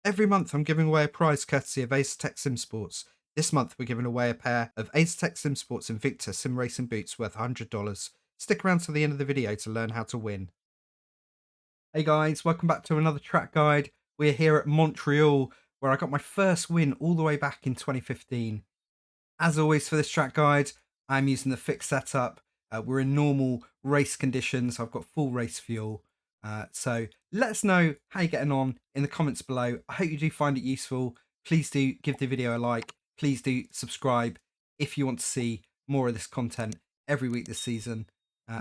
Every month I'm giving away a prize courtesy of Acertech Sim Sports. This month we're giving away a pair of Acertech Sim Sports Invicta sim racing boots worth $100. Stick around to the end of the video to learn how to win. Hey guys, welcome back to another track guide. We're here at Montreal, where I got my first win all the way back in 2015. As always for this track guide, I'm using the fixed setup. We're in normal race conditions. I've got full race fuel. So let us know how you're getting on in the comments below. I hope you do find it useful. Please do give the video a like. Please do subscribe if you want to see more of this content every week this season.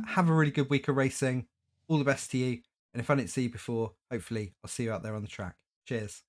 Have a really good week of racing. All the best to you. And if I didn't see you before, hopefully I'll see you out there on the track. Cheers.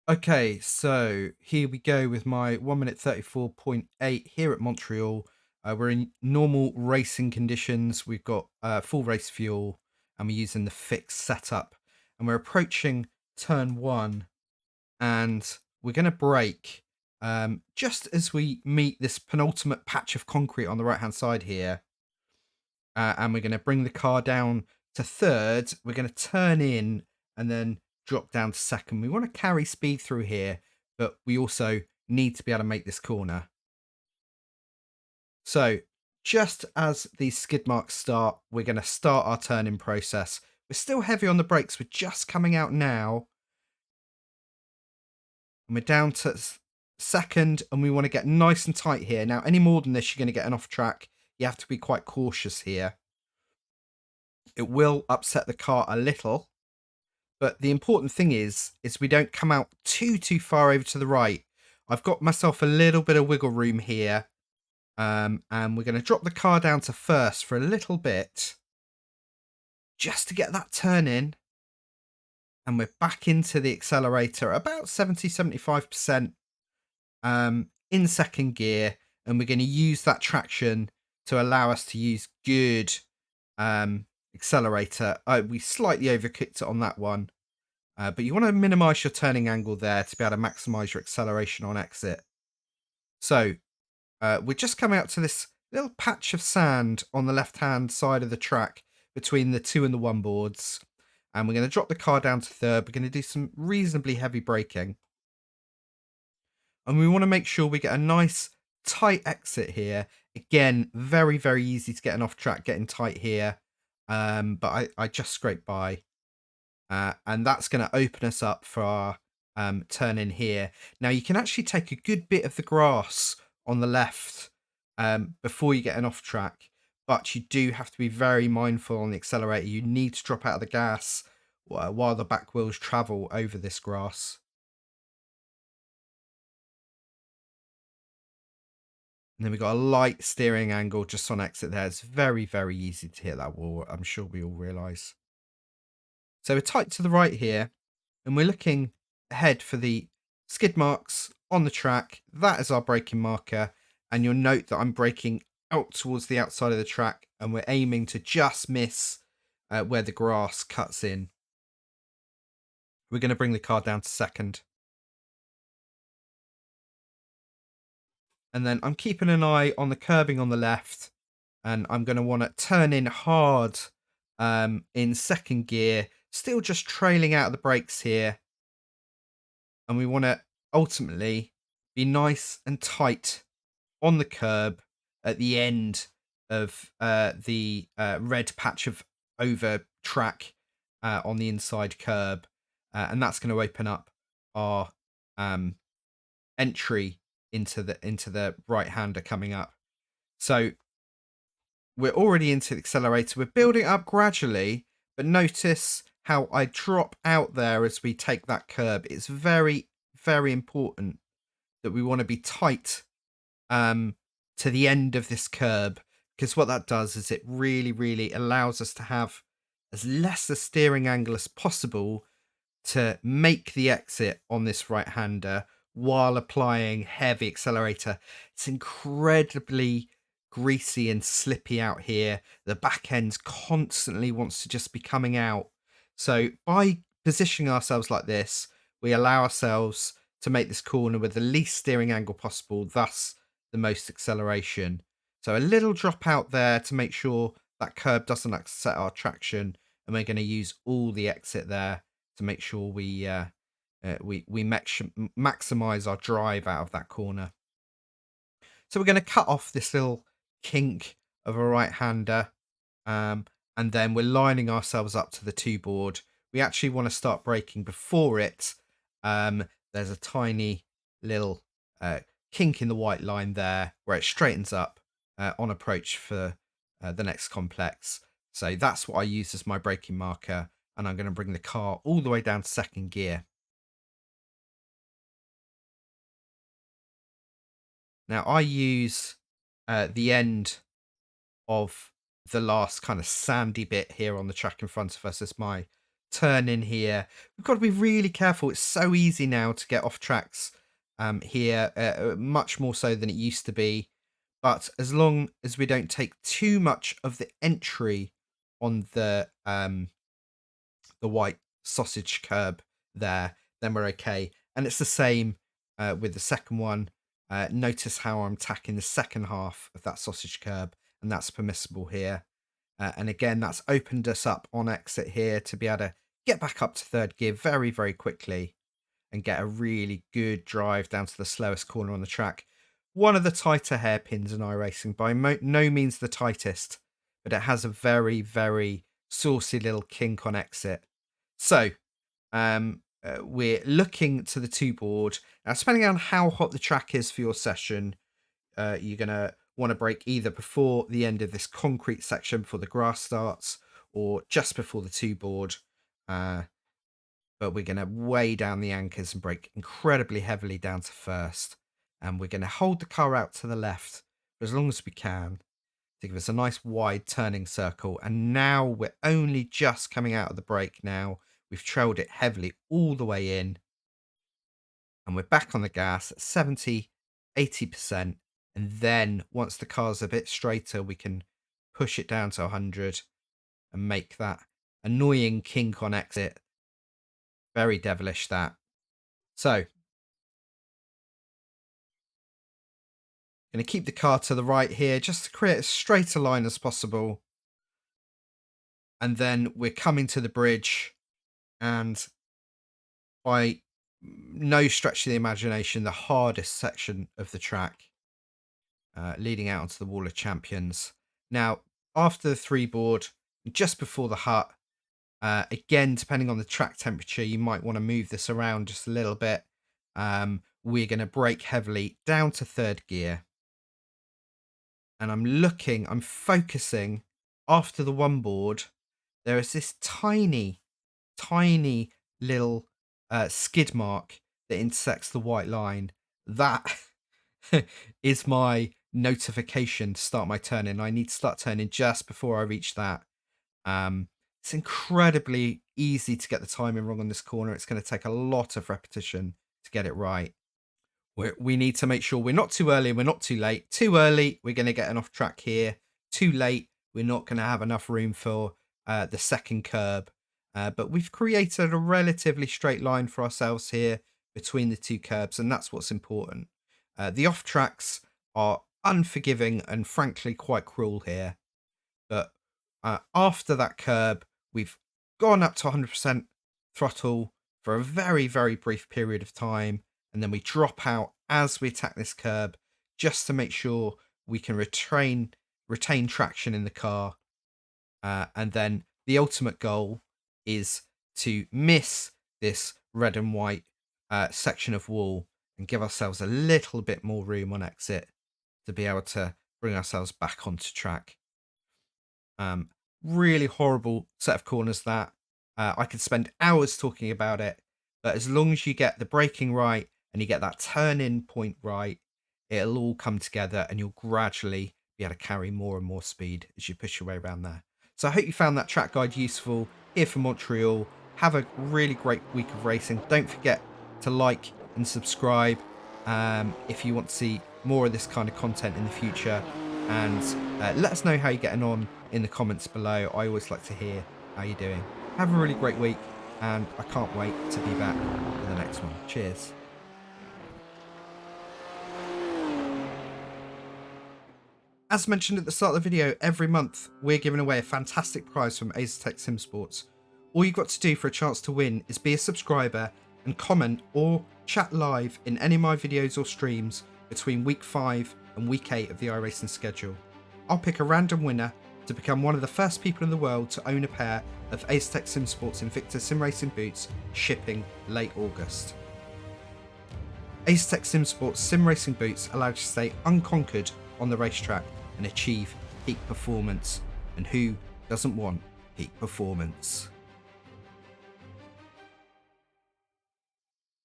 Okay, so here we go with my 1 minute 34.8 here at Montreal. We're in normal racing conditions. We've got full race fuel and we're using the fixed setup. And we're approaching turn 1 and we're going to brake just as we meet this penultimate patch of concrete on the right-hand side here. And we're going to bring the car down to third. We're going to turn in and then drop down to second. We want to carry speed through here, but we also need to be able to make this corner. So just as these skid marks start, we're going to start our turning process. We're still heavy on the brakes. We're just coming out now. And we're down to second, and we want to get nice and tight here. Now, any more than this, you're going to get an off track. You have to be quite cautious here. It will upset the car a little. But the important thing is we don't come out too far over to the right. I've got myself a little bit of wiggle room here. And we're going to drop the car down to first for a little bit. Just to get that turn in. And we're back into the accelerator about 70-75% in second gear. And we're going to use that traction to allow us to use good accelerator. We slightly overcooked it on that one. But you want to minimize your turning angle there to be able to maximize your acceleration on exit. So we're just coming up to this little patch of sand on the left-hand side of the track between the 2 and the 1 boards. And we're going to drop the car down to third. We're going to do some reasonably heavy braking. And we want to make sure we get a nice tight exit here. Again, very, very easy to get an off track, getting tight here. But I just scraped by. And that's going to open us up for our turn in here. Now, you can actually take a good bit of the grass on the left before you get an off track, but you do have to be very mindful on the accelerator. You need to drop out of the gas while the back wheels travel over this grass. And then we've got a light steering angle just on exit there. It's very, very easy to hit that wall. I'm sure we all realise. So we're tight to the right here, and we're looking ahead for the skid marks on the track. That is our braking marker. And you'll note that I'm braking out towards the outside of the track, and we're aiming to just miss where the grass cuts in. We're going to bring the car down to second. And then I'm keeping an eye on the curbing on the left, and I'm going to want to turn in hard in second gear, still just trailing out of the brakes here. And we want to ultimately be nice and tight on the curb at the end of the red patch of over track on the inside curb. And that's going to open up our entry into the right-hander coming up. So we're already into the accelerator. We're building up gradually, but notice how I drop out there as we take that curb. It's very, very important that we want to be tight to the end of this curb, because what that does is it really, really allows us to have as less a steering angle as possible to make the exit on this right-hander while applying heavy accelerator. It's incredibly greasy and slippy out here. The back end constantly wants to just be coming out. So by positioning ourselves like this, we allow ourselves to make this corner with the least steering angle possible, thus the most acceleration. So a little drop out there to make sure that curb doesn't upset our traction, and we're going to use all the exit there to make sure we maximize our drive out of that corner. So we're going to cut off this little kink of a right-hander, and then we're lining ourselves up to the two board. We actually want to start braking before it. There's a tiny little kink in the white line there where it straightens up on approach for the next complex. So that's what I use as my braking marker, and I'm going to bring the car all the way down to second gear. Now I use the end of the last kind of sandy bit here on the track in front of us as my turn in here. We've got to be really careful. It's so easy now to get off tracks here, much more so than it used to be. But as long as we don't take too much of the entry on the white sausage curb there, then we're okay. And it's the same with the second one. Notice how I'm tacking the second half of that sausage curb, and that's permissible here. And again, that's opened us up on exit here to be able to get back up to third gear very, very quickly and get a really good drive down to the slowest corner on the track. One of the tighter hairpins in iRacing, by no means the tightest, but it has a very, very saucy little kink on exit. So we're looking to the two board. Now, depending on how hot the track is for your session, you're going to want to brake either before the end of this concrete section before the grass starts, or just before the two board. But we're going to weigh down the anchors and brake incredibly heavily down to first. And we're going to hold the car out to the left for as long as we can to give us a nice wide turning circle. And now we're only just coming out of the brake now. We've trailed it heavily all the way in. And we're back on the gas at 70, 80%. And then once the car's a bit straighter, we can push it down to 100 and make that annoying kink on exit. Very devilish, that. So, going to keep the car to the right here just to create as straight a line as possible. And then we're coming to the bridge, and by no stretch of the imagination, the hardest section of the track, leading out onto the Wall of Champions. Now, after the three board, just before the hut, again, depending on the track temperature, you might want to move this around just a little bit. We're going to brake heavily down to third gear. And I'm focusing after the one board. There is this tiny, tiny little skid mark that intersects the white line. That is my notification to start my turn in. I need to start turning just before I reach that. It's incredibly easy to get the timing wrong on this corner. It's going to take a lot of repetition to get it right. We need to make sure we're not too early and we're not too late. Too early, we're going to get an off track here. Too late, we're not going to have enough room for the second curb. But we've created a relatively straight line for ourselves here between the two curbs, and that's what's important. The off tracks are unforgiving and frankly quite cruel here. But after that curb, we've gone up to 100% throttle for a very, very brief period of time. And then we drop out as we attack this curb just to make sure we can retain traction in the car. And then the ultimate goal is to miss this red and white section of wall and give ourselves a little bit more room on exit to be able to bring ourselves back onto track. Really horrible set of corners that. I could spend hours talking about it, but as long as you get the braking right and you get that turn-in point right, it'll all come together and you'll gradually be able to carry more and more speed as you push your way around there. So I hope you found that track guide useful here for Montreal. Have a really great week of racing. Don't forget to like and subscribe if you want to see more of this kind of content in the future. And let us know how you're getting on in the comments below. I always like to hear how you're doing. Have a really great week, and I can't wait to be back for the next one. Cheers. As mentioned at the start of the video, every month we're giving away a fantastic prize from Asetek Sim Sports. All you've got to do for a chance to win is be a subscriber and comment or chat live in any of my videos or streams between week 5 and week 8 of the iRacing schedule. I'll pick a random winner to become one of the first people in the world to own a pair of Asetek Sim Sports Invicta Sim Racing boots, shipping late August. Asetek Sim Sports Sim Racing boots allow you to stay unconquered on the racetrack and achieve peak performance. And who doesn't want peak performance?